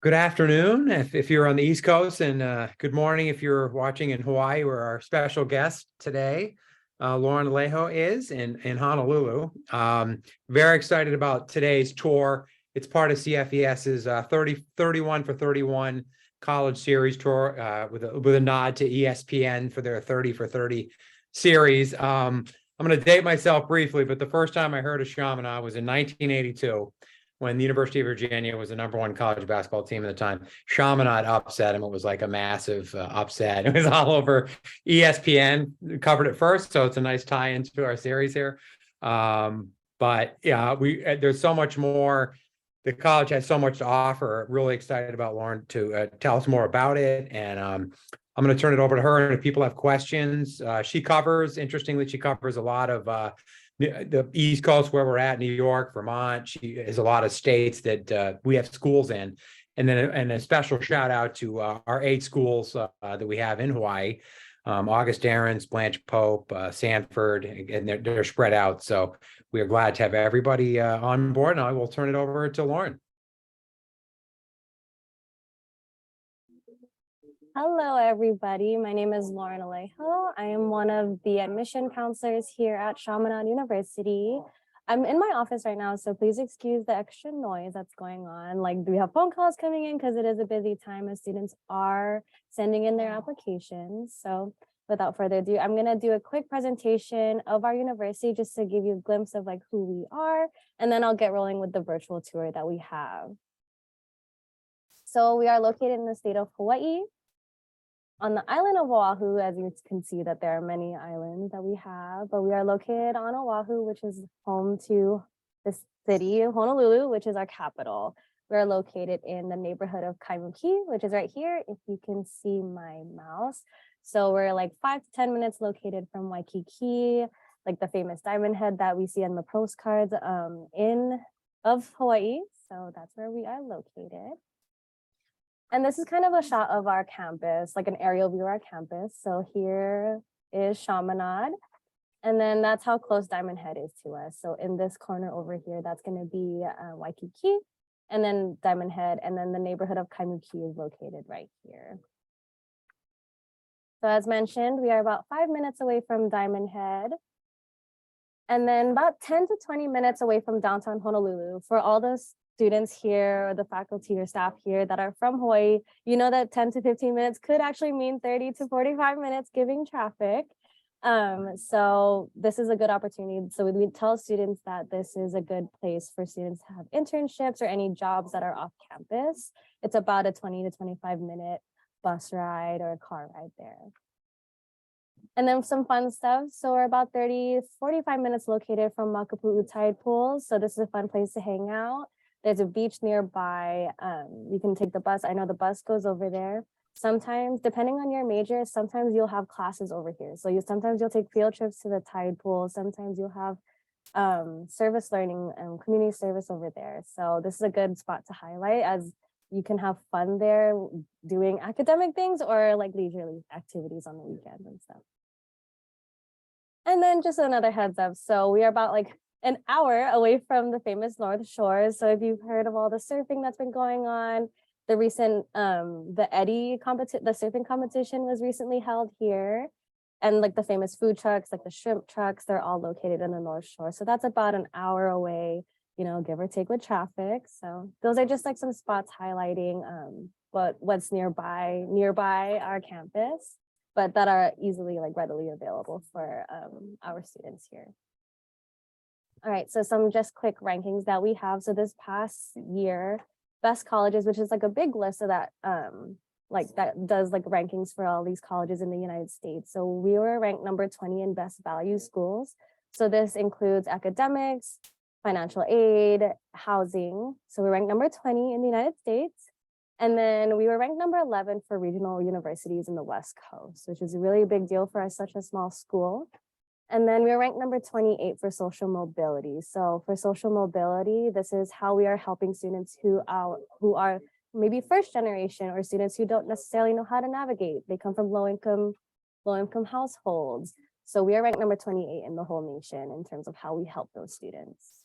Good afternoon if you're on the East Coast, and good morning if you're watching in Hawaii, where our special guest today, Lauren Alejo, is in Honolulu. Very excited about today's tour. It's part of CFES's 31 for 31 college series tour with a nod to ESPN for their 30 for 30 series. I'm going to date myself briefly, but the first time I heard of Chaminade was in 1982. When the University of Virginia was the #1 college basketball team at the time. Chaminade upset him. It was like a massive upset. It was all over ESPN, covered it first, so it's a nice tie into our series here. But yeah, there's so much more. The college has so much to offer. Really excited about Lauren to tell us more about it. And I'm going to turn it over to her. And if people have questions, interestingly, she covers a lot of the East Coast, where we're at, New York, Vermont. She has a lot of states that we have schools in. And then a special shout out to our 8 schools that we have in Hawaii. August Aarons, Blanche Pope, Sanford, and they're spread out. So we are glad to have everybody on board. And I will turn it over to Lauren. Hello, everybody. My name is Lauren Alejo. I am one of the admission counselors here at Chaminade University. I'm in my office right now, so please excuse the extra noise that's going on. Like, we have phone calls coming in because it is a busy time as students are sending in their applications. So without further ado, I'm going to do a quick presentation of our university just to give you a glimpse of like who we are, and then I'll get rolling with the virtual tour that we have. So we are located in the state of Hawaii, on the island of Oahu. As you can see that there are many islands that we have, but we are located on Oahu, which is home to the city of Honolulu, which is our capital. We're located in the neighborhood of Kaimuki, which is right here, if you can see my mouse. So we're like 5 to 10 minutes located from Waikiki, like the famous diamond head that we see on the postcards of Hawaii. So that's where we are located. And this is kind of a shot of our campus, like an aerial view of our campus. So here is Chaminade, and then that's how close Diamond Head is to us. So in this corner over here, that's going to be Waikiki, and then Diamond Head, and then the neighborhood of Kaimuki is located right here. So as mentioned, we are about 5 minutes away from Diamond Head, and then about 10 to 20 minutes away from downtown Honolulu. For all those students here, or the faculty or staff here that are from Hawaii, you know that 10 to 15 minutes could actually mean 30 to 45 minutes giving traffic. So this is a good opportunity. So we tell students that this is a good place for students to have internships or any jobs that are off campus. It's about a 20 to 25 minute bus ride or a car ride there. And then some fun stuff. So we're about 45 minutes located from Makapu'u Tide Pools. So this is a fun place to hang out. There's a beach nearby. You can take the bus. I know the bus goes over there. Sometimes, depending on your major, sometimes you'll have classes over here. So sometimes you'll take field trips to the tide pool. Sometimes you'll have service learning and community service over there. So this is a good spot to highlight, as you can have fun there doing academic things or like leisurely activities on the weekends and stuff. And then just another heads up. So we are about like an hour away from the famous North Shores. So if you've heard of all the surfing that's been going on, the recent the surfing competition was recently held here. And like the famous food trucks, like the shrimp trucks, they're all located in the North Shore. So that's about an hour away, you know, give or take with traffic. So those are just like some spots highlighting what's nearby our campus, but that are easily like readily available for our students here. All right, so some just quick rankings that we have. So this past year, best colleges, which is like a big list of that, that does like rankings for all these colleges in the United States. So we were ranked number 20 in best value schools. So this includes academics, financial aid, housing. So we ranked number 20 in the United States. And then we were ranked number 11 for regional universities in the West Coast, which is a really big deal for such a small school. And then we were ranked number 28 for social mobility. So for social mobility, this is how we are helping students who are maybe first generation or students who don't necessarily know how to navigate. They come from low income households. So we are ranked number 28 in the whole nation in terms of how we help those students.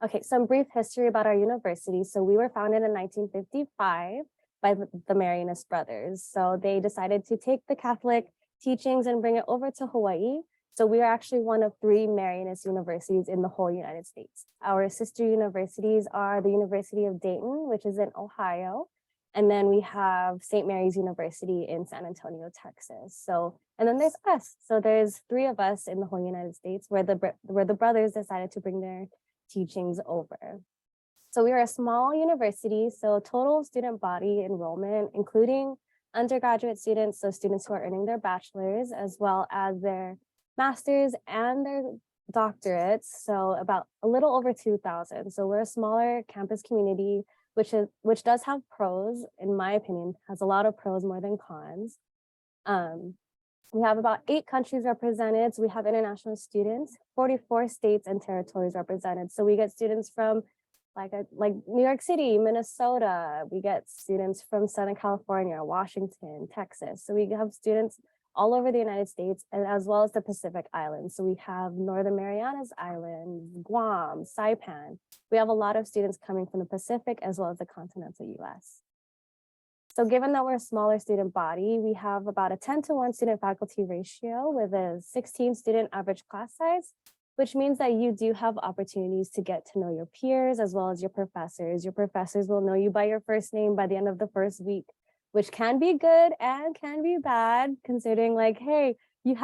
Okay, some brief history about our university. So we were founded in 1955 by the Marianist brothers. So they decided to take the Catholic teachings and bring it over to Hawaii. So we are actually one of 3 Marianist universities in the whole United States. Our sister universities are the University of Dayton, which is in Ohio. And then we have St. Mary's University in San Antonio, Texas. So, and then there's us. So there's 3 of us in the whole United States where the brothers decided to bring their teachings over. So we are a small university, so total student body enrollment, including undergraduate students, so students who are earning their bachelor's, as well as their master's and their doctorates, so about a little over 2,000. So we're a smaller campus community, which does have pros, in my opinion, has a lot of pros more than cons. We have about 8 countries represented. So we have international students, 44 states and territories represented. So we get students from like New York City, Minnesota. We get students from Southern California, Washington, Texas. So we have students all over the United States and as well as the Pacific Islands. So we have Northern Marianas Islands, Guam, Saipan. We have a lot of students coming from the Pacific as well as the continental US. So given that we're a smaller student body, we have about a 10-to-1 student faculty ratio with a 16 student average class size, which means that you do have opportunities to get to know your peers as well as your professors. Your professors will know you by your first name by the end of the first week, which can be good and can be bad, considering like, hey, you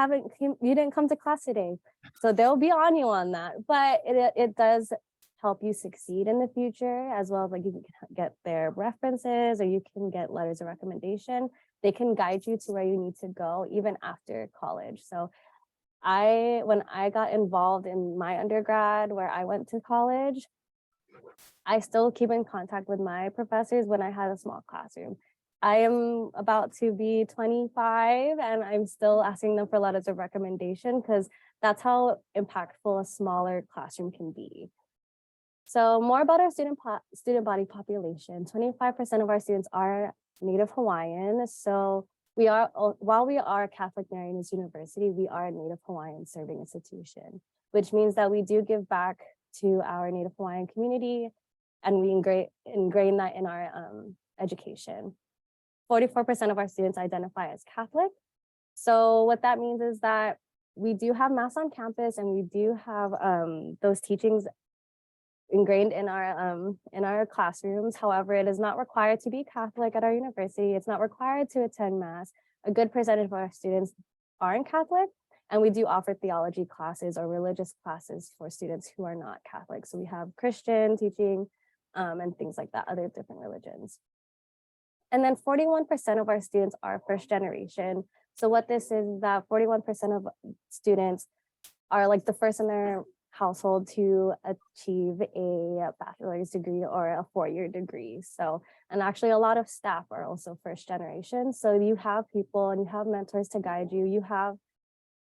didn't come to class today. So they'll be on you on that, but it does help you succeed in the future, as well as like you can get their references or you can get letters of recommendation. They can guide you to where you need to go even after college. So when I got involved in my undergrad where I went to college, I still keep in contact with my professors when I had a small classroom. I am about to be 25 and I'm still asking them for letters of recommendation because that's how impactful a smaller classroom can be. So more about our student body population. 25% of our students are Native Hawaiian. So while we are a Catholic Marianist University, we are a Native Hawaiian serving institution, which means that we do give back to our Native Hawaiian community and we ingrain that in our education. 44% of our students identify as Catholic. So what that means is that we do have Mass on campus and we do have those teachings ingrained in our classrooms. However, it is not required to be Catholic at our university. It's not required to attend Mass. A good percentage of our students aren't Catholic, and we do offer theology classes or religious classes for students who are not Catholic. So we have Christian teaching and things like that, other different religions. And then 41% of our students are first generation. So what this is that 41% of students are like the first in their household to achieve a bachelor's degree or a 4-year degree. So, and actually a lot of staff are also first generation. So you have people and you have mentors to guide you. You have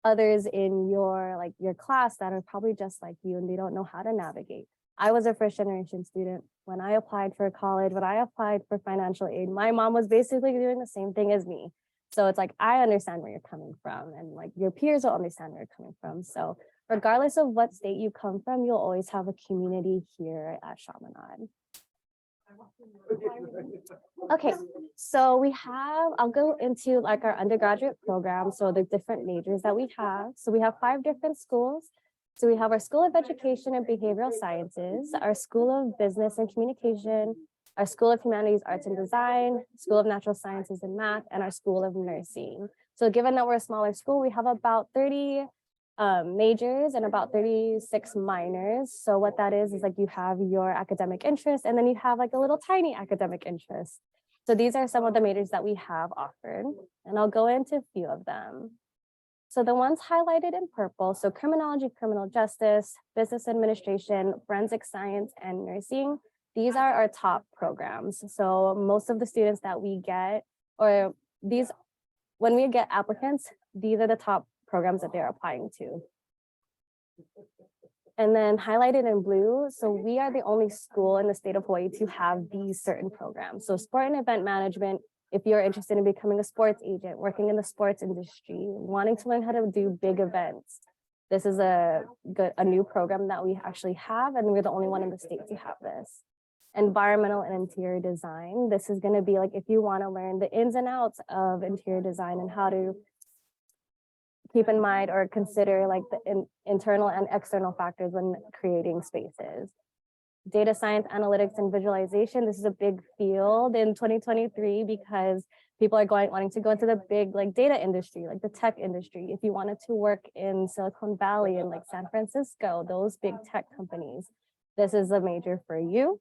others in your class that are probably just like you and they don't know how to navigate. I was a first generation student when I applied for college, when I applied for financial aid, my mom was basically doing the same thing as me. So it's like, I understand where you're coming from and like your peers will understand where you're coming from. So regardless of what state you come from, you'll always have a community here at Chaminade. Okay, so I'll go into like our undergraduate program. So the different majors that we have. So we have 5 different schools. So we have our School of Education and Behavioral Sciences, our School of Business and Communication, our School of Humanities, Arts and Design, School of Natural Sciences and Math, and our School of Nursing. So given that we're a smaller school, we have about 30 majors and about 36 minors. So what that is like you have your academic interest and then you have like a little tiny academic interest. So these are some of the majors that we have offered, and I'll go into a few of them. So the ones highlighted in purple, so criminology, criminal justice, business administration, forensic science, and nursing, these are our top programs. So most of the students that we get, or these, when we get applicants, these are the top programs that they're applying to. And then highlighted in blue, so we are the only school in the state of Hawaii to have these certain programs. So sport and event management, if you're interested in becoming a sports agent, working in the sports industry, wanting to learn how to do big events, This is a new program that we actually have, and we're the only one in the state to have this. Environmental and interior design. This is going to be like if you want to learn the ins and outs of interior design and how to keep in mind or consider like the internal and external factors when creating spaces. Data science, analytics, and visualization. This is a big field in 2023 because people are wanting to go into the big like data industry, like the tech industry. If you wanted to work in Silicon Valley and like San Francisco, those big tech companies, this is a major for you.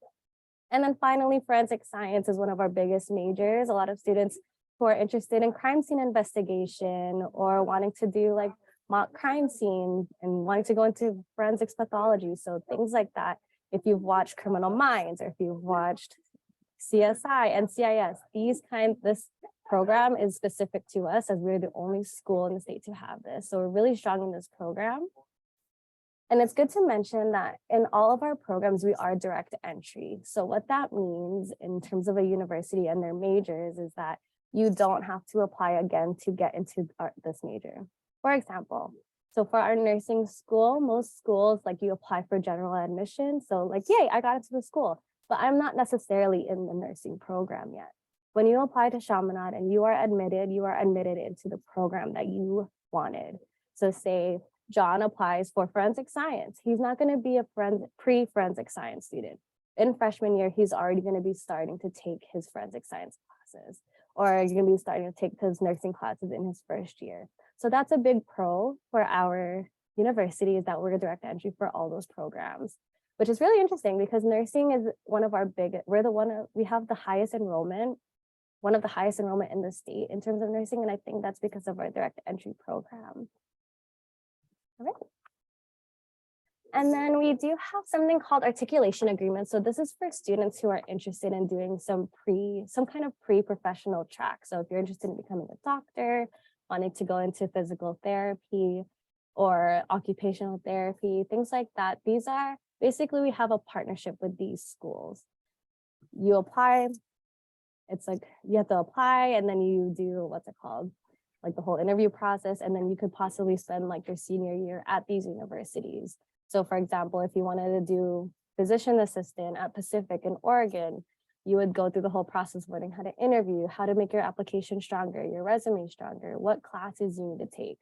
And then finally, forensic science is one of our biggest majors. A lot of students who are interested in crime scene investigation or wanting to do like mock crime scene and wanting to go into forensics pathology. So things like that. If you've watched Criminal Minds or if you've watched CSI, NCIS, this program is specific to us as we're the only school in the state to have this. So we're really strong in this program. And it's good to mention that in all of our programs, we are direct entry. So what that means in terms of a university and their majors is that you don't have to apply again to get into this major. For example, so for our nursing school, most schools, like you apply for general admission. So like, yay, I got into the school, but I'm not necessarily in the nursing program yet. When you apply to Chaminade and you are admitted into the program that you wanted. So say John applies for forensic science. He's not going to be a pre-forensic science student. In freshman year, he's already going to be starting to take his forensic science classes, or you're going to be starting to take his nursing classes in his first year. So that's a big pro for our university is that we're a direct entry for all those programs, which is really interesting because nursing is one of our we have the highest enrollment, one of the highest enrollment in the state in terms of nursing. And I think that's because of our direct entry program. All right. And then we do have something called articulation agreements. So this is for students who are interested in doing some kind of pre-professional track. So if you're interested in becoming a doctor, wanting to go into physical therapy or occupational therapy, things like that. These are basically, we have a partnership with these schools. You apply, it's like you have to apply and then you do what's it called? Like the whole interview process, and then you could possibly spend like your senior year at these universities. So for example, if you wanted to do physician assistant at Pacific in Oregon, you would go through the whole process of learning how to interview, how to make your application stronger, your resume stronger, what classes you need to take.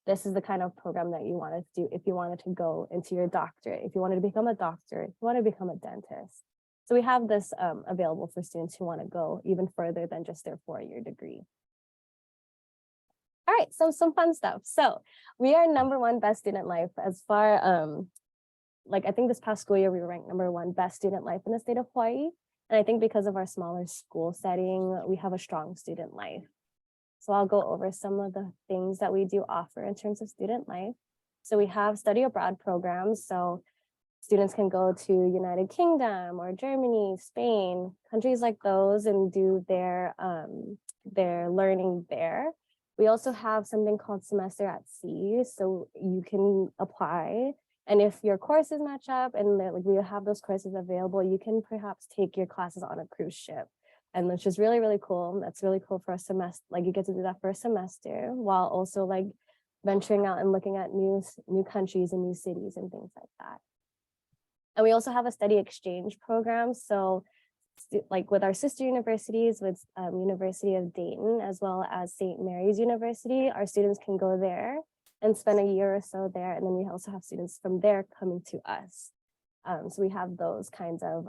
This is the kind of program that you wanted to do if you wanted to go into your doctorate, if you wanted to become a doctor, if you want to become a dentist. So we have this available for students who want to go even further than just their 4-year degree. All right, so some fun stuff. So we are #1 best student life as far, like I think this past school year, we were ranked #1 best student life in the state of Hawaii. And I think because of our smaller school setting, we have a strong student life. So I'll go over some of the things that we do offer in terms of student life. So we have study abroad programs. So students can go to United Kingdom or Germany, Spain, countries like those and do their learning there. We also have something called semester at sea. So you can apply, and if your courses match up and like we have those courses available, you can perhaps take your classes on a cruise ship. And which is really, really cool. That's really cool for a semester. Like you get to do that for a semester while also like venturing out and looking at new countries and new cities and things like that. And we also have a study exchange program. So like with our sister universities, with University of Dayton, as well as St. Mary's University, our students can go there and spend a year or so there. And then we also have students from there coming to us. So we have those kinds of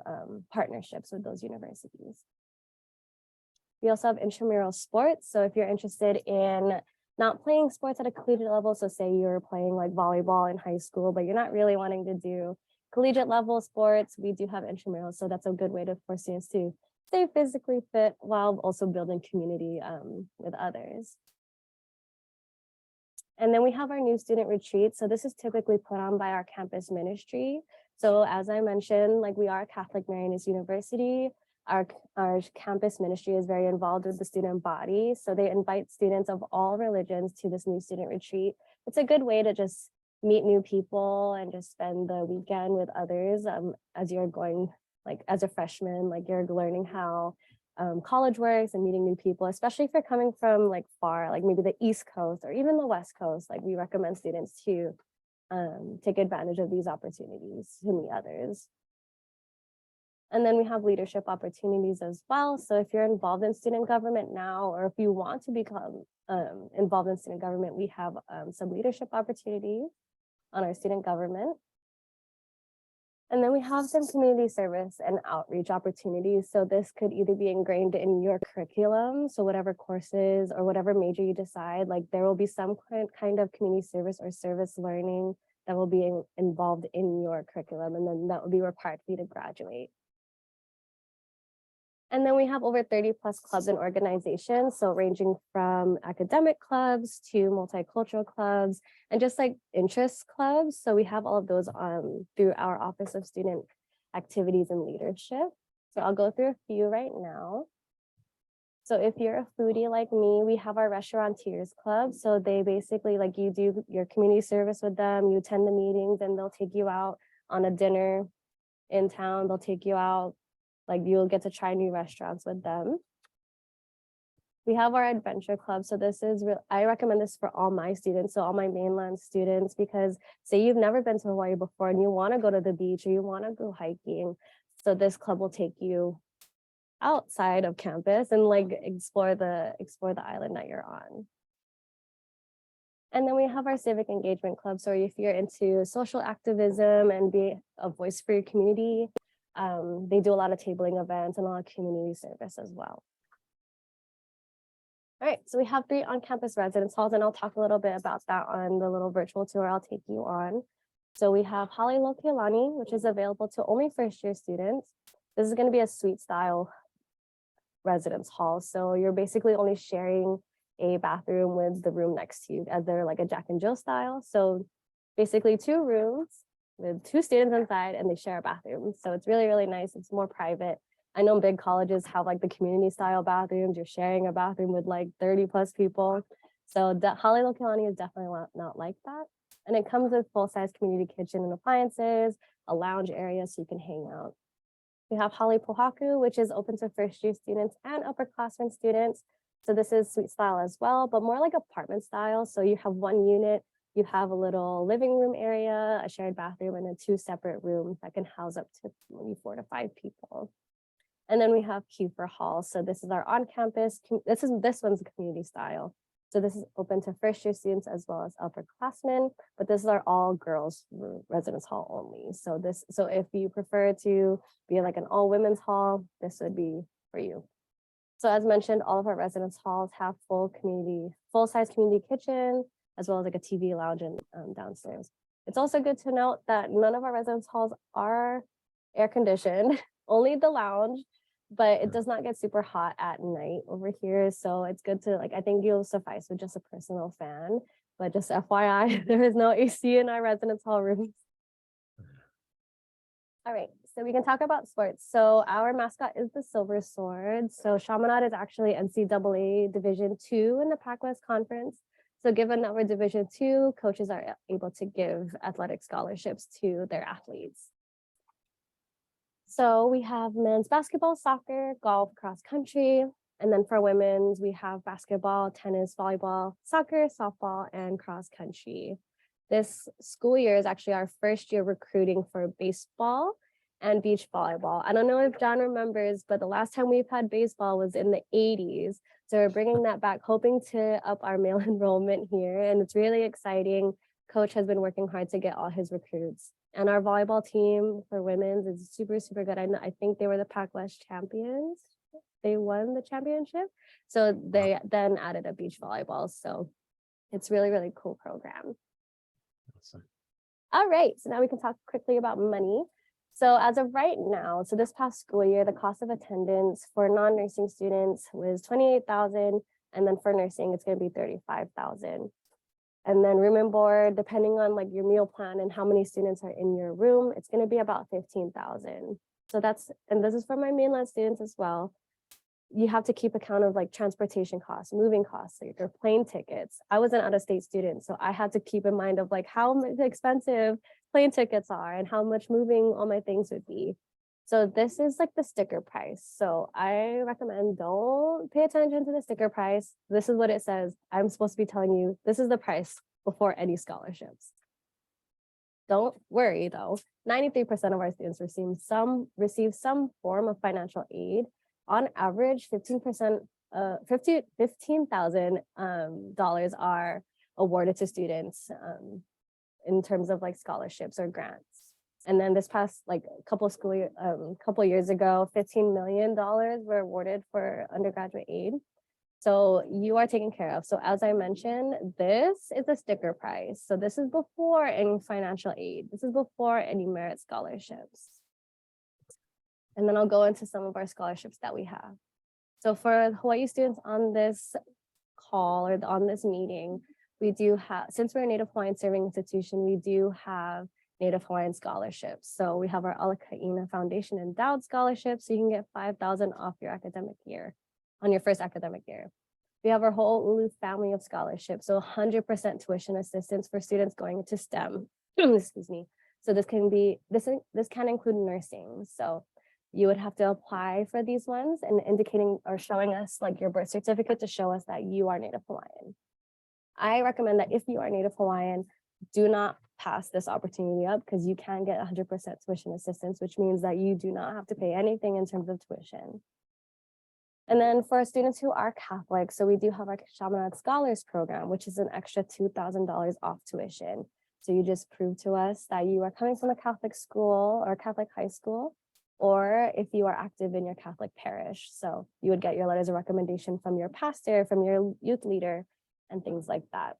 partnerships with those universities. We also have intramural sports. So if you're interested in not playing sports at a collegiate level, so say you're playing like volleyball in high school, but you're not really wanting to do collegiate level sports, we do have intramurals. So that's a good way for students to stay physically fit while also building community with others. And then we have our new student retreat. So this is typically put on by our campus ministry. So as I mentioned, like we are a Catholic Marianist University. Our campus ministry is very involved with the student body. So they invite students of all religions to this new student retreat. It's a good way to just meet new people and just spend the weekend with others as you're going, like as a freshman, like you're learning how college works and meeting new people, especially if you're coming from like far, like maybe the East Coast or even the West Coast. Like we recommend students to take advantage of these opportunities to meet others. And then we have leadership opportunities as well. So if you're involved in student government now, or if you want to become involved in student government, we have some leadership opportunities on our student government. And then we have some community service and outreach opportunities. So this could either be ingrained in your curriculum, so whatever courses or whatever major you decide, like there will be some kind of community service or service learning that will be involved in your curriculum, and then that will be required for you to graduate. And then we have over 30 plus clubs and organizations, so ranging from academic clubs to multicultural clubs and just like interest clubs. So we have all of those through our Office of Student Activities and Leadership. So I'll go through a few right now. So if you're a foodie like me, we have our Restaurateurs Club. So they basically, like, you do your community service with them, you attend the meetings, and they'll take you out on a dinner in town. They'll take you out. Like, you'll get to try new restaurants with them. We have our adventure club. So this is I recommend this for all my students, so all my mainland students, because say you've never been to Hawaii before and you want to go to the beach or you want to go hiking. So this club will take you outside of campus and like explore the island that you're on. And then we have our civic engagement club. So if you're into social activism and be a voice for your community, they do a lot of tabling events and a lot of community service as well. All right, so we have 3 on-campus residence halls, and I'll talk a little bit about that on the little virtual tour I'll take you on. So we have Hale'Lokelani, which is available to only first-year students. This is going to be a suite style residence hall. So you're basically only sharing a bathroom with the room next to you, as they're like a Jack and Jill style. So basically 2 rooms with 2 students inside, and they share a bathroom. So it's really, really nice. It's more private. I know big colleges have like the community style bathrooms. You're sharing a bathroom with like 30 plus people. So Hale'Lokelani is definitely not like that. And it comes with full-size community kitchen and appliances, a lounge area so you can hang out. We have Hale Pohaku, which is open to first-year students and upperclassmen students. So this is suite style as well, but more like apartment style. So you have 1 unit, you have a little living room area, a shared bathroom, and then 2 separate rooms that can house up to maybe 4 to 5 people. And then we have Kiefer Hall. So this is our on-campus, this one's community style. So this is open to first-year students as well as upperclassmen, but this is our all girls residence hall only. So if you prefer to be like an all women's hall, this would be for you. So as mentioned, all of our residence halls have full-size community kitchen, as well as like a TV lounge and downstairs. It's also good to note that none of our residence halls are air conditioned, only the lounge, but it does not get super hot at night over here. So it's good to, like, I think you'll suffice with just a personal fan, but just FYI, there is no AC in our residence hall rooms. All right, so we can talk about sports. So our mascot is the Silver Sword. So Chaminade is actually NCAA Division II in the Pac-West Conference. So given that we're Division II, coaches are able to give athletic scholarships to their athletes. So we have men's basketball, soccer, golf, cross country. And then for women's, we have basketball, tennis, volleyball, soccer, softball, and cross country. This school year is actually our first year recruiting for baseball and beach volleyball. I don't know if John remembers, but the last time we've had baseball was in the 80s. So we're bringing that back, hoping to up our male enrollment here. And it's really exciting. Coach has been working hard to get all his recruits. And our volleyball team for women's is super, super good. I think they were the Pac-West champions. They won the championship. So they then added a beach volleyball. So it's really, really cool program. Awesome. All right, so now we can talk quickly about money. So as of right now, so this past school year, the cost of attendance for non-nursing students was $28,000, and then for nursing, it's going to be $35,000. And then room and board, depending on like your meal plan and how many students are in your room, it's going to be about $15,000. So and this is for my mainland students as well. You have to keep account of like transportation costs, moving costs, like your plane tickets. I was an out-of-state student, so I had to keep in mind of like how expensive plane tickets are and how much moving all my things would be. So this is like the sticker price. So I recommend don't pay attention to the sticker price. This is what it says. I'm supposed to be telling you this is the price before any scholarships. Don't worry though, 93% of our students receive some form of financial aid. On average, 15%, $15,000 dollars are awarded to students in terms of like scholarships or grants. And then this past like couple years ago, $15 million were awarded for undergraduate aid. So you are taken care of. So as I mentioned, this is a sticker price. So this is before any financial aid. This is before any merit scholarships. And then I'll go into some of our scholarships that we have. So for Hawaii students on this call or on this meeting, we do have, since we're a Native Hawaiian serving institution, we do have Native Hawaiian scholarships. So we have our Alakaina Foundation Endowed Scholarship, so you can get $5,000 off your academic year, on your first academic year. We have our whole Ulu family of scholarships, so 100% tuition assistance for students going into STEM. Excuse me. So this can include nursing. So you would have to apply for these ones and indicating or showing us like your birth certificate to show us that you are Native Hawaiian. I recommend that if you are Native Hawaiian, do not pass this opportunity up because you can get 100% tuition assistance, which means that you do not have to pay anything in terms of tuition. And then for students who are Catholic, so we do have our Chaminade Scholars Program, which is an extra $2,000 off tuition. So you just prove to us that you are coming from a Catholic school or Catholic high school, or if you are active in your Catholic parish. So you would get your letters of recommendation from your pastor, from your youth leader, and things like that.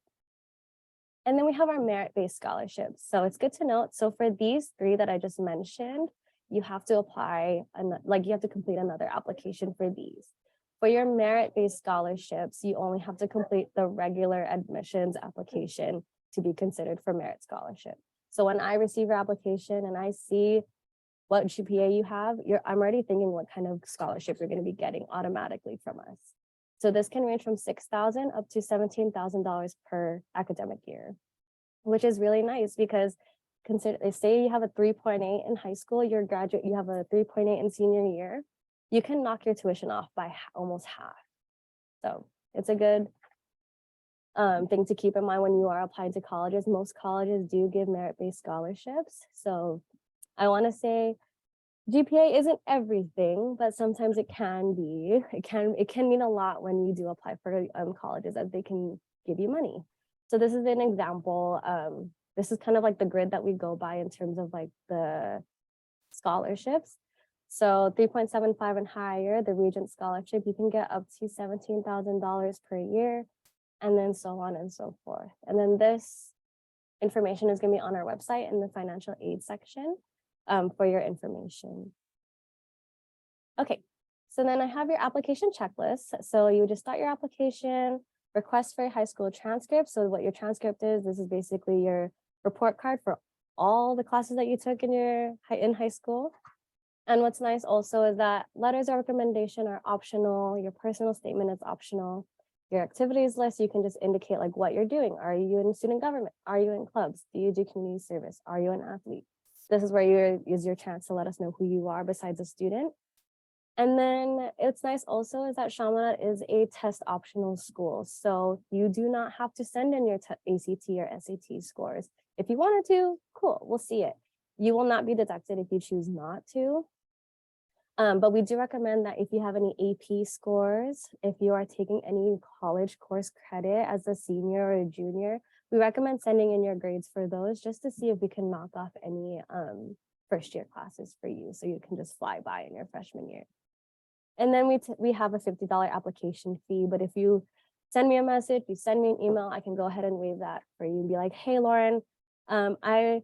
And then we have our merit-based scholarships. So it's good to note. So for these three that I just mentioned, you have to apply, and like you have to complete another application for these. For your merit-based scholarships, you only have to complete the regular admissions application to be considered for merit scholarship. So when I receive your application and I see what GPA you have, I'm already thinking what kind of scholarship you're going to be getting automatically from us. So this can range from $6,000 up to $17,000 per academic year, which is really nice because say you have a 3.8 in high school, you have a 3.8 in senior year, you can knock your tuition off by almost half. So it's a good thing to keep in mind when you are applying to colleges. Most colleges do give merit-based scholarships. So I want to say GPA isn't everything, but sometimes it can be. It can mean a lot when you do apply for colleges, as they can give you money. So this is an example. This is kind of like the grid that we go by in terms of like the scholarships. So 3.75 and higher, the Regent Scholarship, you can get up to $17,000 per year, and then so on and so forth. And then this information is going to be on our website in the financial aid section for your information. Okay, so then I have your application checklist. So you just start your application, request for your high school transcript. So what your transcript is, this is basically your report card for all the classes that you took in high school. And what's nice also is that letters of recommendation are optional. Your personal statement is optional. Your activities list, you can just indicate like what you're doing. Are you in student government? Are you in clubs? Do you do community service? Are you an athlete? This is where is your chance to let us know who you are besides a student. And then it's nice also is that Chaminade is a test optional school. So you do not have to send in your ACT or SAT scores. If you wanted to, cool, we'll see it. You will not be deducted if you choose not to. But we do recommend that if you have any AP scores, if you are taking any college course credit as a senior or a junior, we recommend sending in your grades for those just to see if we can knock off any first year classes for you, so you can just fly by in your freshman year. And then we have a $50 application fee, but if you send me a message, you send me an email, I can go ahead and waive that for you and be like, hey, Lauren, I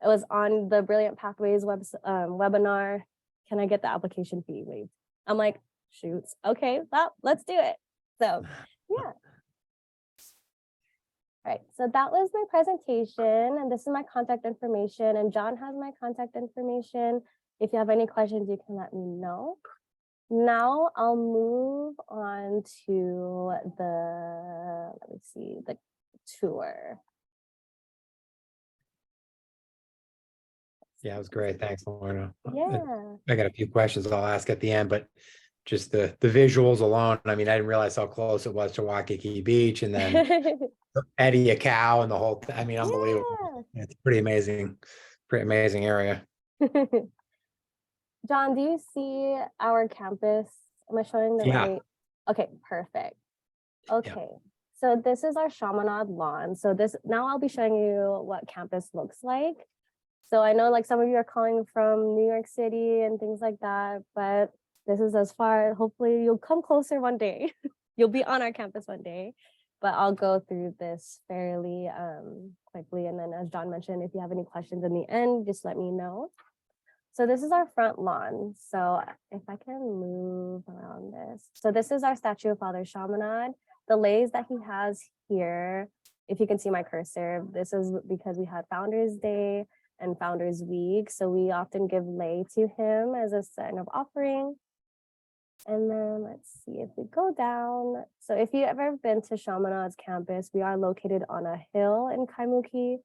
was on the Brilliant Pathways webinar. Can I get the application fee waived? I'm like, shoots. Okay, well, let's do it. So yeah. All right, so that was my presentation, and this is my contact information, and John has my contact information. If you have any questions, you can let me know. Now I'll move on to the tour. Yeah, it was great. Thanks, Lorna. Yeah. I got a few questions I'll ask at the end, but just the visuals alone. I mean, I didn't realize how close it was to Waikiki Beach, and then Eddie a cow and the whole. I mean, unbelievable. It's pretty amazing area. Yeah. John, do you see our campus? Am I showing the Yeah. right? Okay, perfect. Yeah. Okay, so this is our Chaminade lawn. So now I'll be showing you what campus looks like. So I know like some of you are calling from New York City and things like that, but this is as far, hopefully you'll come closer one day. You'll be on our campus one day, but I'll go through this fairly quickly. And then as John mentioned, if you have any questions in the end, just let me know. So this is our front lawn. So if I can move around this. So this is our statue of Father Chaminade. The leis that he has here, if you can see my cursor, this is because we had Founders Day and Founders Week. So we often give lei to him as a sign of offering. And then let's see if we go down. So if you've ever been to Chaminade's campus, we are located on a hill in Kaimuki.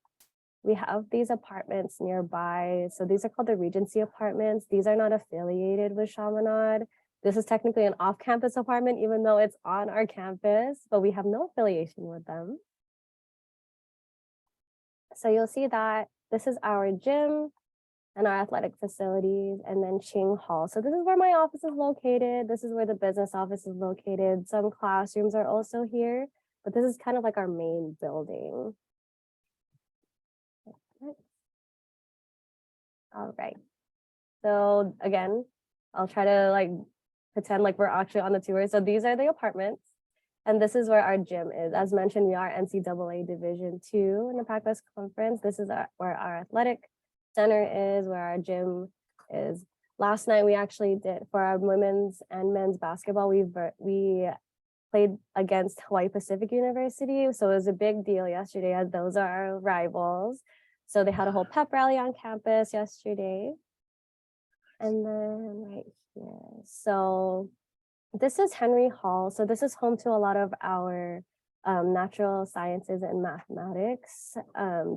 We have these apartments nearby. So these are called the Regency apartments. These are not affiliated with Chaminade. This is technically an off-campus apartment, even though it's on our campus, but we have no affiliation with them. So you'll see that this is our gym and our athletic facilities, and then Ching Hall. So this is where my office is located. This is where the business office is located. Some classrooms are also here, but this is kind of like our main building. All right. So again, I'll try to like pretend like we're actually on the tour. So these are the apartments, and this is where our gym is. As mentioned, we are NCAA Division II in the Pac-West Conference. This is where our athletic center is, where our gym is. Last night we actually did for our women's and men's basketball. We played against Hawaii Pacific University, so it was a big deal yesterday as those are our rivals. So they had a whole pep rally on campus yesterday. And then right here, so this is Henry Hall. So this is home to a lot of our natural sciences and mathematics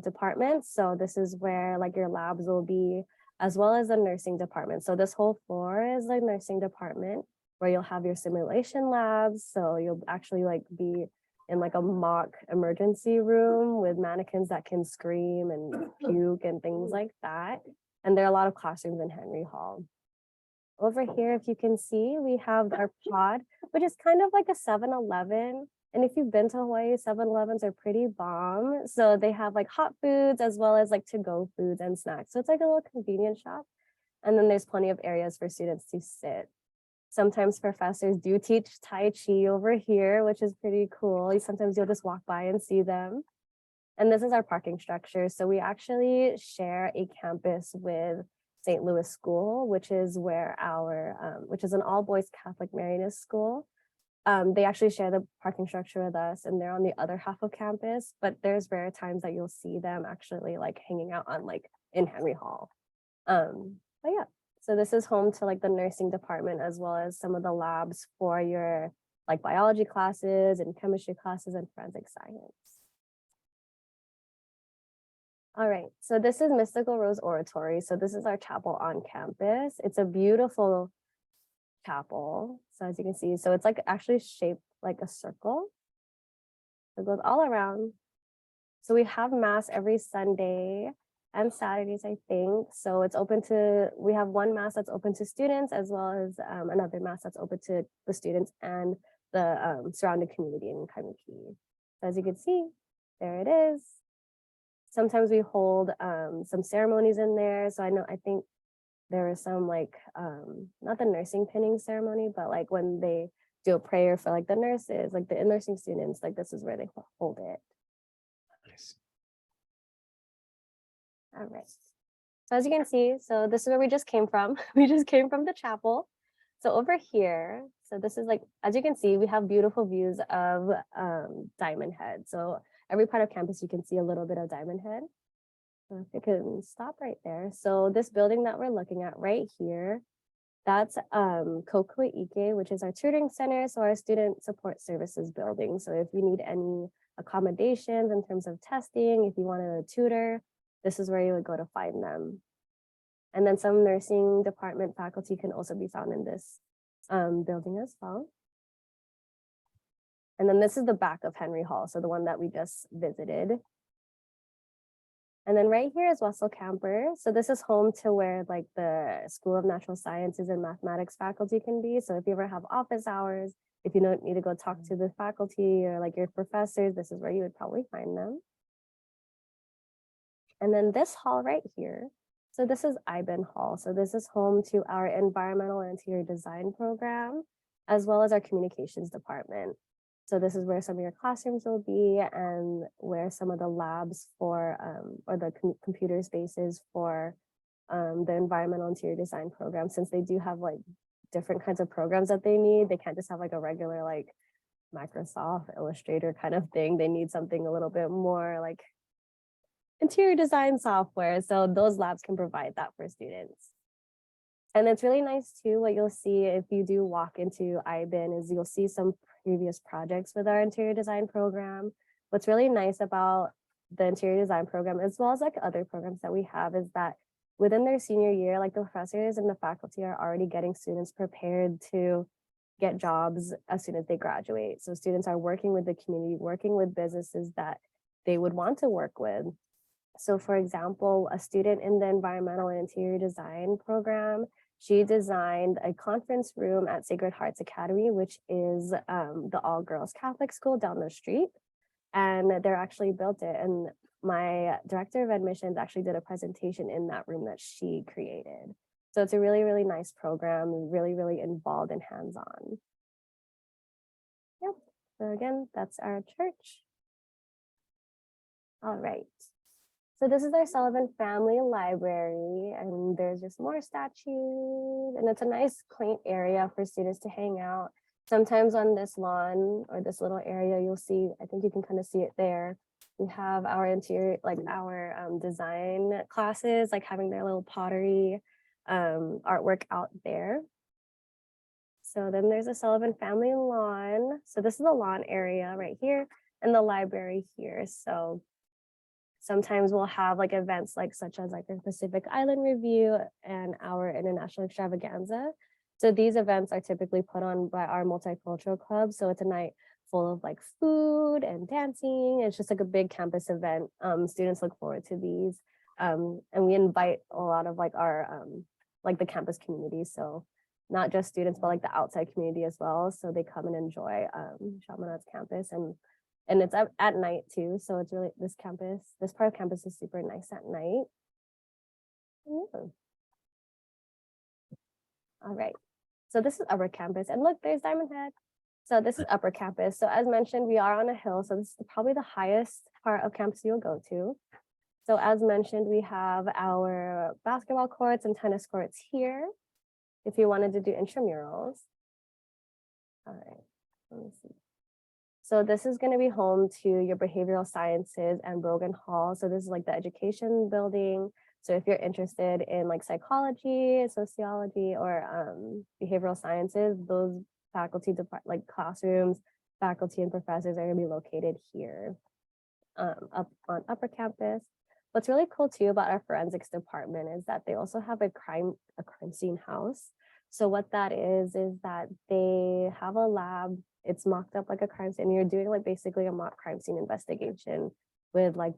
departments. So this is where like your labs will be, as well as the nursing department. So this whole floor is the nursing department where you'll have your simulation labs. So you'll actually like be in like a mock emergency room with mannequins that can scream and puke and things like that. And there are a lot of classrooms in Henry Hall. Over here, if you can see, we have our pod, which is kind of like a 7-Eleven. And if you've been to Hawaii, 7-Elevens are pretty bomb. So they have like hot foods as well as like to-go foods and snacks. So it's like a little convenience shop. And then there's plenty of areas for students to sit. Sometimes professors do teach Tai Chi over here, which is pretty cool. Sometimes you'll just walk by and see them. And this is our parking structure. So we actually share a campus with St. Louis School, which is where which is an all boys Catholic Marianist school. They actually share the parking structure with us, and they're on the other half of campus, but there's rare times that you'll see them actually like hanging out on like in Henry Hall. But yeah, so this is home to like the nursing department, as well as some of the labs for your like biology classes and chemistry classes and forensic science. All right, so this is Mystical Rose Oratory. So this is our chapel on campus. It's a beautiful chapel. So as you can see, so it's like actually shaped like a circle. It goes all around. So we have mass every Sunday and Saturdays, I think. So it's open to, we have one mass that's open to students, as well as another mass that's open to the students and the surrounding community in Kaimuki. So as you can see, there it is. Sometimes we hold some ceremonies in there. So I think there was some like, not the nursing pinning ceremony, but like when they do a prayer for like the nurses, like the nursing students, like this is where they hold it. Nice. All right. So as you can see, so this is where we just came from. We just came from the chapel. So over here, so this is like, as you can see, we have beautiful views of Diamond Head. So every part of campus, you can see a little bit of Diamond Head. So if you can stop right there. So this building that we're looking at right here, that's Koku'ike, which is our tutoring center. So our student support services building. So if you need any accommodations in terms of testing, if you wanted a tutor, this is where you would go to find them. And then some nursing department faculty can also be found in this building as well. And then this is the back of Henry Hall, so the one that we just visited. And then right here is Wessel Camper. So this is home to where like the School of Natural Sciences and Mathematics faculty can be. So if you ever have office hours, if you don't need to go talk to the faculty or like your professors, this is where you would probably find them. And then this hall right here. So this is Iben Hall. So this is home to our environmental and interior design program, as well as our communications department. So this is where some of your classrooms will be and where some of the labs for, or the computer spaces for the environmental interior design program, since they do have like different kinds of programs that they need. They can't just have like a regular like Microsoft Illustrator kind of thing. They need something a little bit more like interior design software. So those labs can provide that for students. And it's really nice too, what you'll see if you do walk into IBIN is you'll see some previous projects with our interior design program. What's really nice about the interior design program, as well as like other programs that we have, is that within their senior year, like the professors and the faculty are already getting students prepared to get jobs as soon as they graduate. So students are working with the community, working with businesses that they would want to work with. So for example, a student in the environmental and interior design program, she designed a conference room at Sacred Hearts Academy, which is the all-girls Catholic school down the street. And they're actually built it. And my director of admissions actually did a presentation in that room that she created. So it's a really, really nice program, really, really involved and hands-on. Yep. So again, that's our church. All right. So this is our Sullivan Family Library, and there's just more statues, and it's a nice, quaint area for students to hang out. Sometimes on this lawn or this little area, you'll see, I think you can kind of see it there. We have our interior, like our design classes, like having their little pottery artwork out there. So then there's a Sullivan Family Lawn. So this is the lawn area right here and the library here. So sometimes we'll have like events like such as like the Pacific Island Review and our International Extravaganza. So these events are typically put on by our multicultural club. So it's a night full of like food and dancing. It's just like a big campus event. Students look forward to these. And we invite a lot of like our like the campus community. So not just students, but like the outside community as well. So they come and enjoy Chaminade's campus, and it's at night too. So it's really, this part of campus is super nice at night. Yeah. All right. So this is upper campus, and look, there's Diamond Head. So this is upper campus. So as mentioned, we are on a hill. So this is probably the highest part of campus you'll go to. So as mentioned, we have our basketball courts and tennis courts here, if you wanted to do intramurals. All right, let me see. So this is going to be home to your behavioral sciences and Brogan Hall. So this is like the education building. So if you're interested in like psychology, sociology, or behavioral sciences, those faculty like classrooms, faculty and professors are going to be located here up on upper campus. What's really cool too about our forensics department is that they also have a crime scene house. So what that is that they have a lab. It's mocked up like a crime scene. You're doing like basically a mock crime scene investigation with like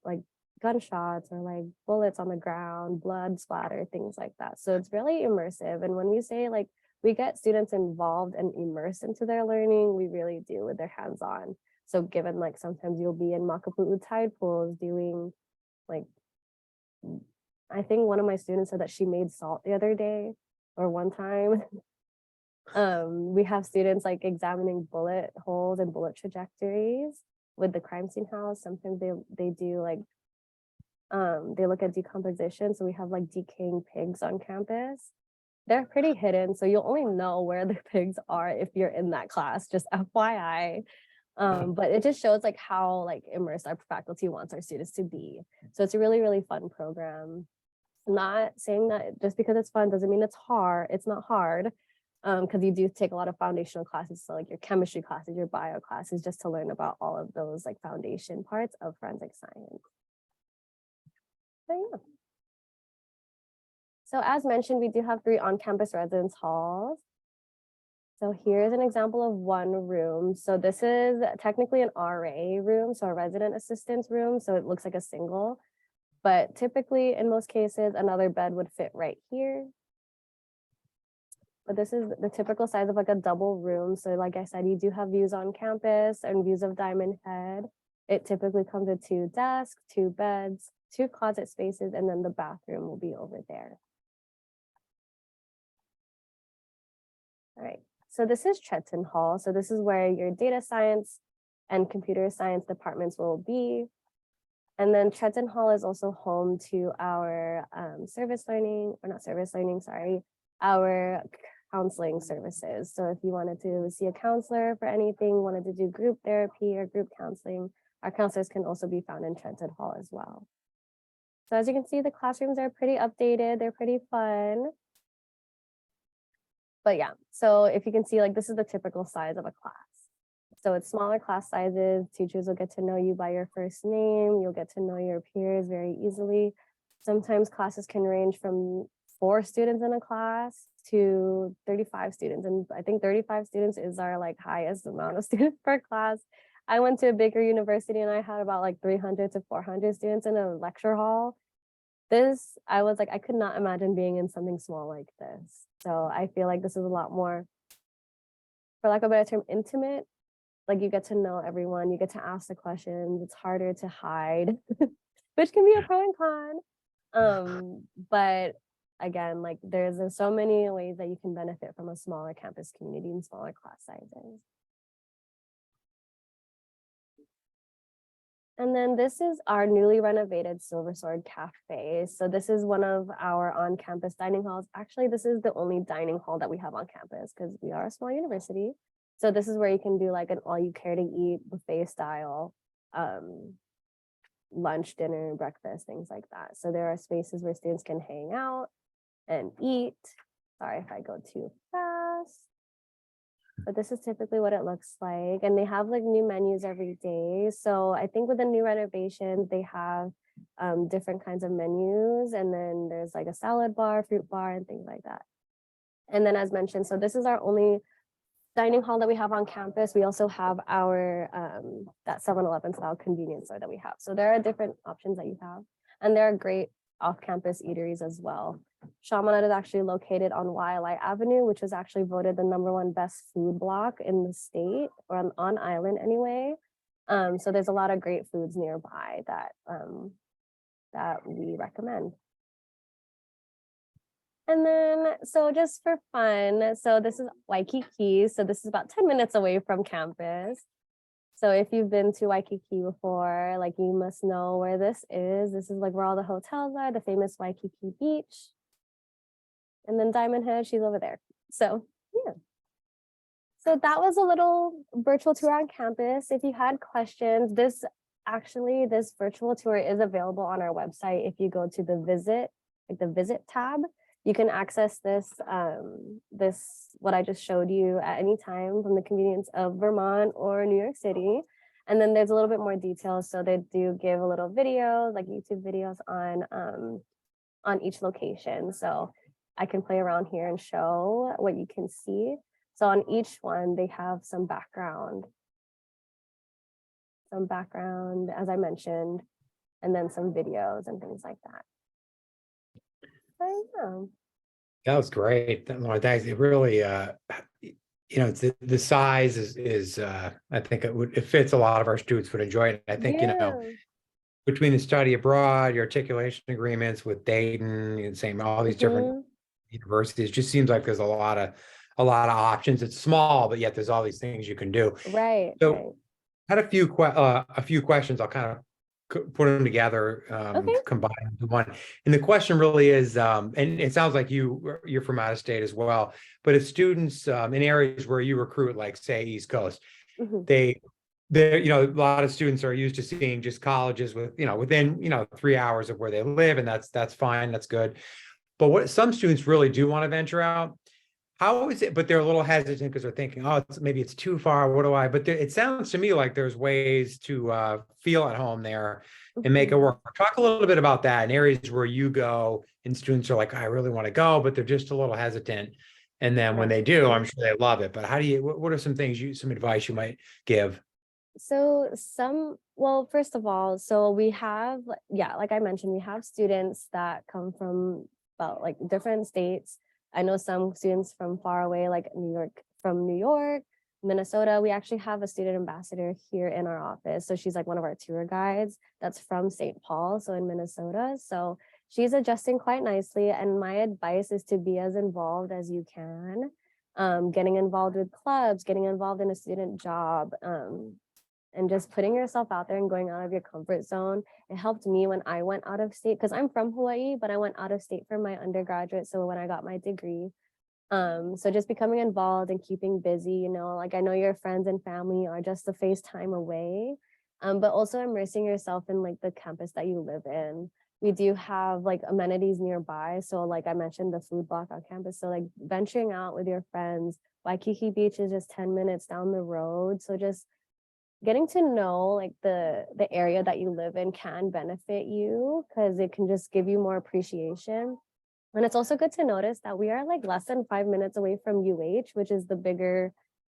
like gunshots or like bullets on the ground, blood splatter, things like that. So it's really immersive. And when we say like we get students involved and immersed into their learning, we really do with their hands-on. So given like sometimes you'll be in Makapu'u tide pools doing like, I think one of my students said that she made salt the other day or one time. We have students like examining bullet holes and bullet trajectories with the crime scene house. Sometimes they do like they look at decomposition. So we have like decaying pigs on campus. They're pretty hidden, so you'll only know where the pigs are if you're in that class, just FYI. But it just shows like how like immersed our faculty wants our students to be. So it's a really, really fun program. Not saying that just because it's fun doesn't mean it's hard. It's not hard. Because you do take a lot of foundational classes, so like your chemistry classes, your bio classes, just to learn about all of those like foundation parts of forensic science. So yeah. So as mentioned, we do have 3 on-campus residence halls. So here's an example of one room. So this is technically an RA room, so a resident assistance room. So it looks like a single, but typically in most cases, another bed would fit right here. But this is the typical size of like a double room. So like I said, you do have views on campus and views of Diamond Head. It typically comes with 2 desks, 2 beds, 2 closet spaces, and then the bathroom will be over there. All right, so this is Trenton Hall. So this is where your data science and computer science departments will be. And then Trenton Hall is also home to our service learning, or not service learning, sorry, our counseling services. So if you wanted to see a counselor for anything, wanted to do group therapy or group counseling, our counselors can also be found in Trenton Hall as well. So as you can see, the classrooms are pretty updated. They're pretty fun. But yeah, so if you can see, like, this is the typical size of a class. So it's smaller class sizes. Teachers will get to know you by your first name. You'll get to know your peers very easily. Sometimes classes can range from 4 students in a class to 35 students. And I think 35 students is our like highest amount of students per class. I went to a bigger university and I had about like 300 to 400 students in a lecture hall. This, I was like, I could not imagine being in something small like this. So I feel like this is a lot more, for lack of a better term, intimate. Like you get to know everyone, you get to ask the questions. It's harder to hide, which can be a pro and con. But again, like there's so many ways that you can benefit from a smaller campus community and smaller class sizes. And then this is our newly renovated Silver Sword Cafe. So this is one of our on-campus dining halls. Actually, this is the only dining hall that we have on campus because we are a small university. So this is where you can do like an all-you-care-to-eat buffet style lunch, dinner, breakfast, things like that. So there are spaces where students can hang out and eat. Sorry if I go too fast. But this is typically what it looks like. And they have like new menus every day. So I think with the new renovations, they have different kinds of menus. And then there's like a salad bar, fruit bar, and things like that. And then as mentioned, so this is our only dining hall that we have on campus. We also have our that 7-Eleven style convenience store that we have. So there are different options that you have. And there are great off-campus eateries as well. Chaminade is actually located on YLI Avenue, which was actually voted the #1 best food block in the state, or on island anyway. So there's a lot of great foods nearby that that we recommend. And then, so just for fun, so this is Waikiki. So this is about 10 minutes away from campus. So if you've been to Waikiki before, like you must know where this is. This is like where all the hotels are, the famous Waikiki Beach. And then Diamond Head, she's over there. So yeah. So that was a little virtual tour on campus. If you had questions, this virtual tour is available on our website. If you go to the visit tab, you can access this, what I just showed you at any time from the convenience of Vermont or New York City. And then there's a little bit more details. So they do give a little video, like YouTube videos on each location. So I can play around here and show what you can see. So on each one, they have some background, as I mentioned, and then some videos and things like that. I know. That was great. Lauren, thanks. It really, it's the size is I think it fits a lot of our students would enjoy it. I think, between the study abroad, your articulation agreements with Dayton and same all these different universities, just seems like there's a lot of options. It's small, but yet there's all these things you can do. Right. So right. I had a few questions. I'll kind of put them together, combine into one. And the question really is, and it sounds like you're from out of state as well, but if students in areas where you recruit, like say East Coast, they're, a lot of students are used to seeing just colleges within 3 hours of where they live, and that's fine, that's good. But what some students really do want to venture out, how is it? But they're a little hesitant because they're thinking, oh, maybe it's too far. What do I? But it sounds to me like there's ways to feel at home there and make it work. Talk a little bit about that in areas where you go and students are like, I really want to go, but they're just a little hesitant. And then when Yeah. they do, I'm sure they love it. But how do you, what are some things some advice you might give? So well, first of all, so we have, yeah, like I mentioned, we have students that come from about like different states. I know some students from far away, like from New York, Minnesota. We actually have a student ambassador here in our office. So she's like one of our tour guides that's from St. Paul, so in Minnesota. So she's adjusting quite nicely. And my advice is to be as involved as you can. Getting involved with clubs, getting involved in a student job, and just putting yourself out there and going out of your comfort zone. It helped me when I went out of state, because I'm from Hawaii, but I went out of state for my undergraduate. So when I got my degree, so just becoming involved and keeping busy, like I know your friends and family are just a FaceTime away, but also immersing yourself in like the campus that you live in. We do have like amenities nearby. So like I mentioned, the food block on campus. So like venturing out with your friends, Waikiki Beach is just 10 minutes down the road. So just getting to know like the area that you live in can benefit you because it can just give you more appreciation. And it's also good to notice that we are like less than 5 minutes away from which is the bigger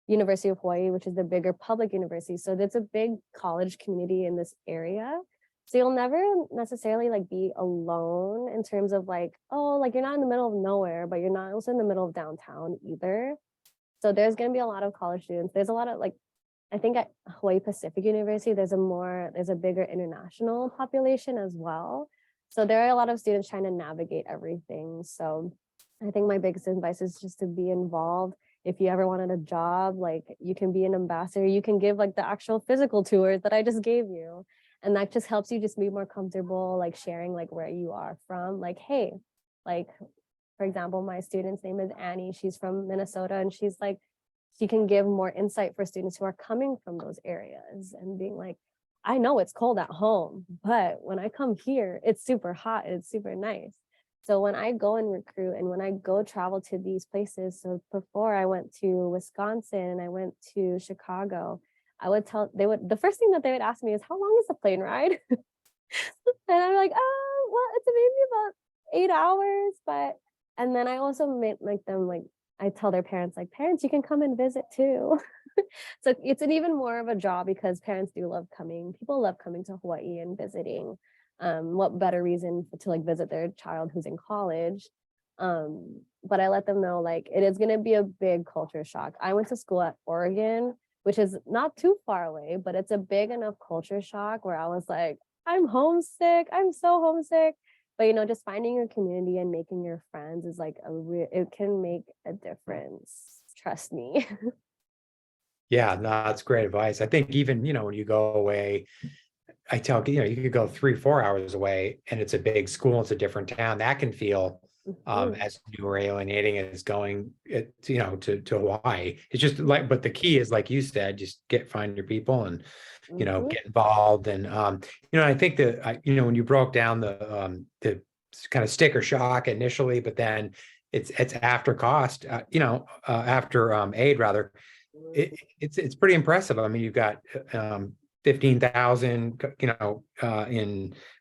University of Hawaii, which is the bigger public university. So there's a big college community in this area. So you'll never necessarily like be alone in terms of like, oh, like you're not in the middle of nowhere, but you're not also in the middle of downtown either. So there's going to be a lot of college students. There's a lot of like, I think at Hawaii Pacific University, there's a bigger international population as well. So there are a lot of students trying to navigate everything. So I think my biggest advice is just to be involved. If you ever wanted a job, like you can be an ambassador, you can give like the actual physical tours that I just gave you. And that just helps you just be more comfortable, like sharing like where you are from. Like, hey, like, for example, my student's name is Annie. She's from Minnesota and she's like, she can give more insight for students who are coming from those areas and being like, I know it's cold at home, but when I come here, it's super hot and it's super nice. So when I go and recruit and when I go travel to these places, so before I went to Wisconsin, I went to Chicago, the first thing that they would ask me is, how long is the plane ride? And I'm like, oh, well, it's maybe about 8 hours, and then I also make them like, I tell their parents, like, parents, you can come and visit too. So it's an even more of a draw because parents do love coming. People love coming to Hawaii and visiting. What better reason to like visit their child who's in college? But I let them know like it is going to be a big culture shock. I went to school at Oregon, which is not too far away, but it's a big enough culture shock where I was like, I'm homesick. I'm so homesick. But just finding your community and making your friends is like it can make a difference. Trust me. Yeah, no, that's great advice. I think even, when you go away, I tell, you could go 3, 4 hours away and it's a big school, it's a different town. That can feel Mhm. as new or alienating as going to Hawaii. It's just like, but the key is like you said, just find your people and Mhm. get involved. And I think that when you broke down the kind of sticker shock initially, but then it's after cost, after aid rather, it's pretty impressive. I mean, you've got 15,000,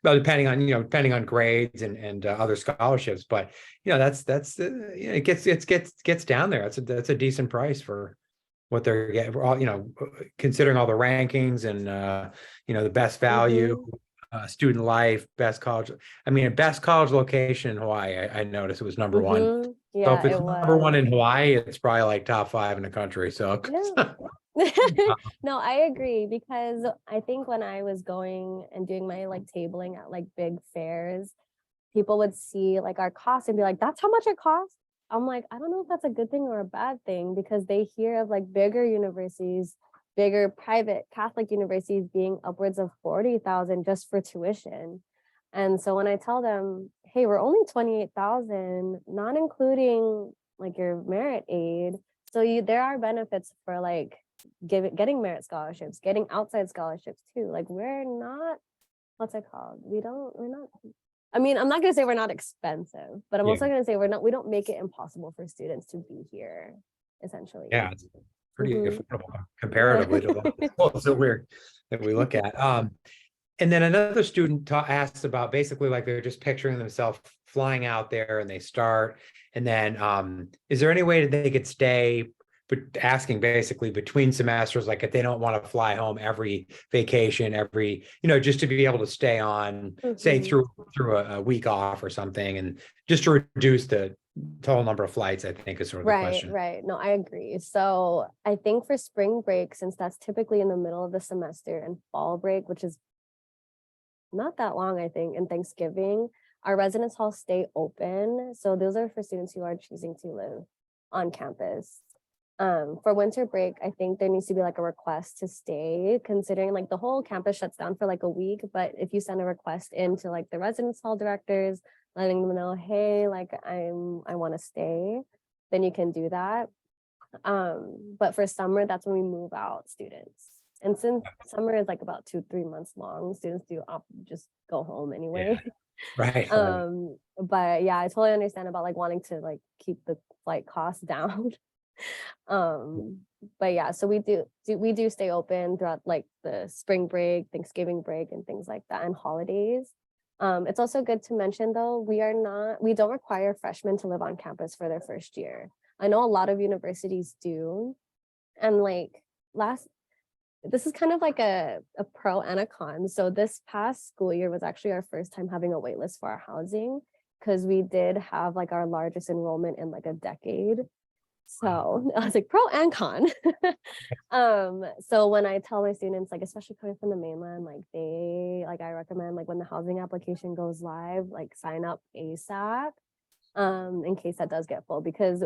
depending on grades and other scholarships, but it gets down there. That's a decent price for what they're getting for all, considering all the rankings and the best value, Mhm. student life, best college. I mean, a best college location in Hawaii, I noticed it was number one. Mhm. So if Yeah, it's it number one was. in Hawaii, it's probably like top 5 in the country. So Yeah. No, I agree because I think when I was going and doing my like tabling at like big fairs, people would see like our costs and be like, that's how much it costs. I'm like, I don't know if that's a good thing or a bad thing because they hear of like bigger universities, bigger private Catholic universities being upwards of 40,000 just for tuition. And so when I tell them, hey, we're only 28,000, not including like your merit aid. So there are benefits for like getting merit scholarships, getting outside scholarships too. Like we're not, what's it called? We're not, I mean, I'm not gonna say we're not expensive, but I'm yeah, also gonna say we don't make it impossible for students to be here, essentially. yeah, it's pretty Hmm. affordable Yeah. comparatively to a lot of schools that we look at. And then another student asked about basically like they're just picturing themselves flying out there and they start And then is there any way that they could stay, but asking basically between semesters, like if they don't want to fly home every vacation, every, just to be able to stay on, say Mhm. through a week off or something, and just to reduce the total number of flights, I think is sort of the Right, question. right. No, I agree. So I think for spring break, since that's typically in the middle of the semester, and fall break, which is not that long, I think, and Thanksgiving, our residence halls stay open. So those are for students who are choosing to live on campus. For winter break, I think there needs to be like a request to stay, considering like the whole campus shuts down for like a week. But if you send a request into like the residence hall directors, letting them know, hey, like I want to stay, then you can do that. But for summer, that's when we move out students. And since summer is like about 2, 3 months long, students do opt just go home Yeah, anyway. right. But yeah, I totally understand about like wanting to like keep the flight costs down. Um, but yeah, so we do stay open throughout like the spring break, Thanksgiving break, and things like that, and holidays. It's also good to mention though, we don't require freshmen to live on campus for their first year. I know a lot of universities do. And like last this is kind of like a pro and a con. So this past school year was actually our first time having a wait list for our housing, because we did have like our largest enrollment in like a decade. So I was like pro and con. So when I tell my students, like especially coming from the mainland, I recommend like when the housing application goes live, like sign up ASAP, in case that does get full, because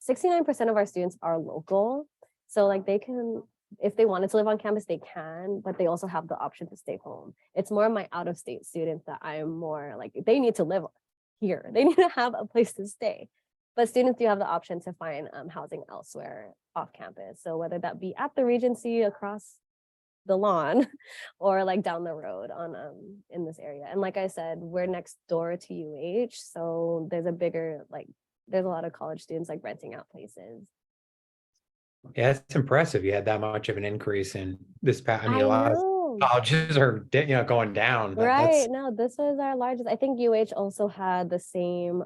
69% of our students are local. So like they can, if they wanted to live on campus, they can, but they also have the option to stay home. It's more my out of state students that I'm more like, they need to live here. They need to have a place to stay. But students do have the option to find housing elsewhere off campus. So whether that be at the Regency across the lawn or like down the road on in this area. And like I said, we're next door to UH. So there's a lot of college students like renting out places. Yeah, it's impressive. You had that much of an increase in this past. I mean, a I lot of know. colleges are, going down. That's Right. No, this was our largest. I think UH also had the same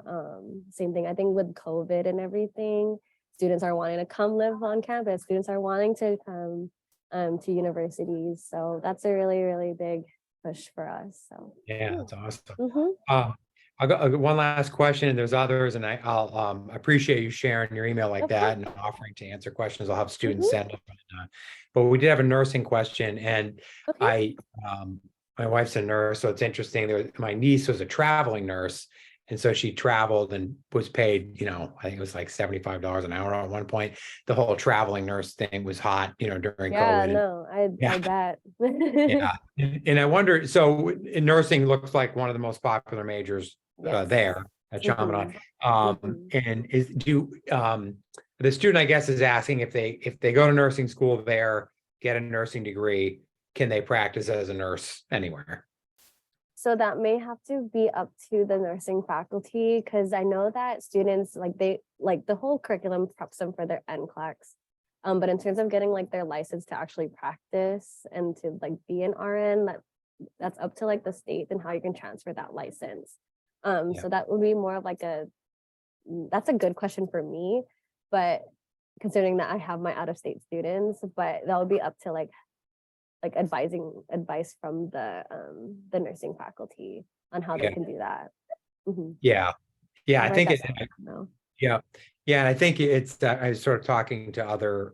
thing. I think with COVID and everything, students are wanting to come live on campus. Students are wanting to come to universities. So that's a really, really big push for us. So Yeah, yeah. that's awesome. Mm-hmm. I got one last question, and there's others, and I'll appreciate you sharing your email like Of course. that and offering to answer questions. I'll have students Mm-hmm. send them. But we did have a nursing question, and Okay. I my wife's a nurse, so it's interesting. My niece was a traveling nurse, and so she traveled and was paid, I think it was like $75 an hour at one point. The whole traveling nurse thing was hot, during Yeah, COVID. And no, I yeah, bet. yeah. And I wonder, so nursing looks like one of the most popular majors Yes. there at Mm-hmm. Chaminade. Mm-hmm. And the student, I guess, is asking if they go to nursing school there, get a nursing degree, can they practice as a nurse anywhere? So that may have to be up to the nursing faculty, because I know that students like the whole curriculum preps them for their NCLEX. But in terms of getting like their license to actually practice and to like be an RN, that's up to like the state and how you can transfer that license. Yeah. So that would be more of like that's a good question for me, but considering that I have my out of state students, but that would be up to like advice from the nursing faculty on how they Yeah. can do that. Mhm. Yeah. Yeah. I But I think definitely know. yeah. Yeah. And I think it's, I was sort of talking to other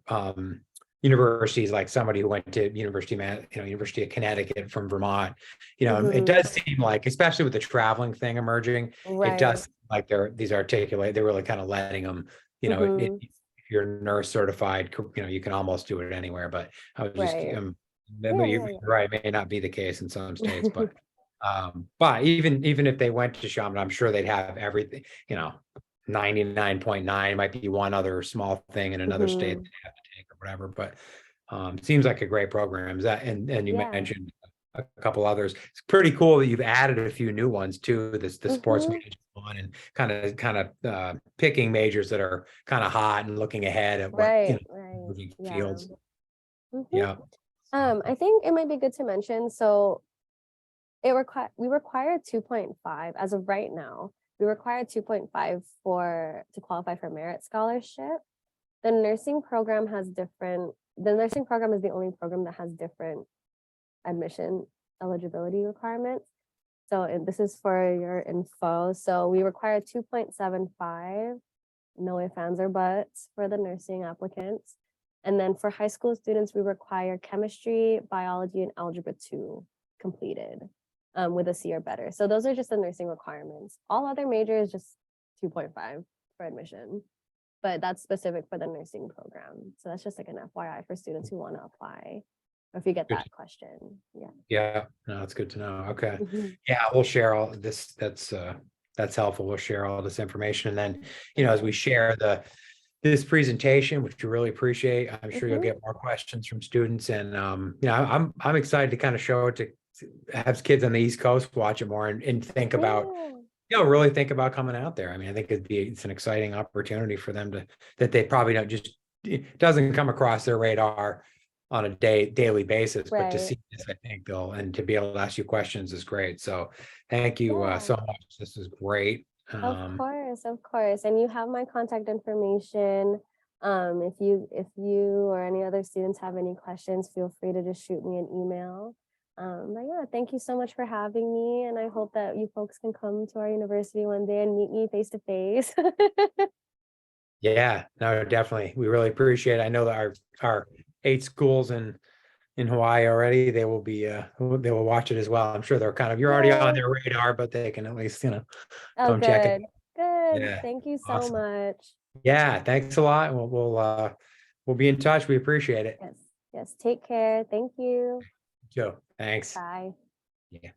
universities, like somebody who went to University of Connecticut from Vermont. It Mhm. does seem like, especially with the traveling thing emerging, it Right. does seem like they're really kind of letting them, Mhm. if you're nurse certified, you can almost do it anywhere. But I was just, Right. maybe Yeah, you're yeah, yeah. right, it may not be the case in some states, but even if they went to Shaman, I'm sure they'd have everything, 99.9, might be one other small thing in another state Mhm. they have to take or whatever, but seems like a great program. Is that, and you Yeah. mentioned a couple others. It's pretty cool that you've added a few new ones too, the sports Mhm. management one, and kind of picking majors that are kind of hot and looking ahead at what, Right, right. moving Yeah. fields. Mhm. Yeah. I think it might be good to mention, so we require 2.5 as of right now. we require 2.5 to qualify for merit scholarship. The nursing program is the only program that has different admission eligibility requirements. So this is for your info. So we require 2.75, no ifs, ands, or buts for the nursing applicants. And then for high school students, we require chemistry, biology, and algebra 2 completed with a C or better. So those are just the nursing requirements. All other majors just 2.5 for admission, but that's specific for the nursing program. So that's just like an FYI for students who want to apply, or if you get Good. that question. Yeah. Yeah, no, that's good to know. Okay. Mhm. Yeah, we'll share all this. That's helpful. We'll share all this information. And then, as we share this presentation, which we really appreciate, I'm sure you'll Mhm. get more questions from students. And I'm excited to kind of show it to have kids on the East Coast watch it more and think about, Yeah. really think about coming out there. I mean, I think it's an exciting opportunity for them that they probably don't just, it doesn't come across their radar on a daily basis, but to Right. see this, I think and to be able to ask you questions is great. So thank you Yeah. so much. This is great. Of course. And you have my contact information. If you or any other students have any questions, feel free to just shoot me an email. But yeah, thank you so much for having me. And I hope that you folks can come to our university one day and meet me face to face. Yeah, no, definitely. We really appreciate it. I know that our 8 schools in Hawaii already, they will watch it as well. I'm sure you're already on their radar, but they can at least, Oh, come check it. good. Good. Yeah. Thank you so Awesome. much. Yeah, thanks a lot. We'll be in touch. We appreciate it. Yes. Yes. Take care. Thank you. Joe, thanks. Bye. Yeah.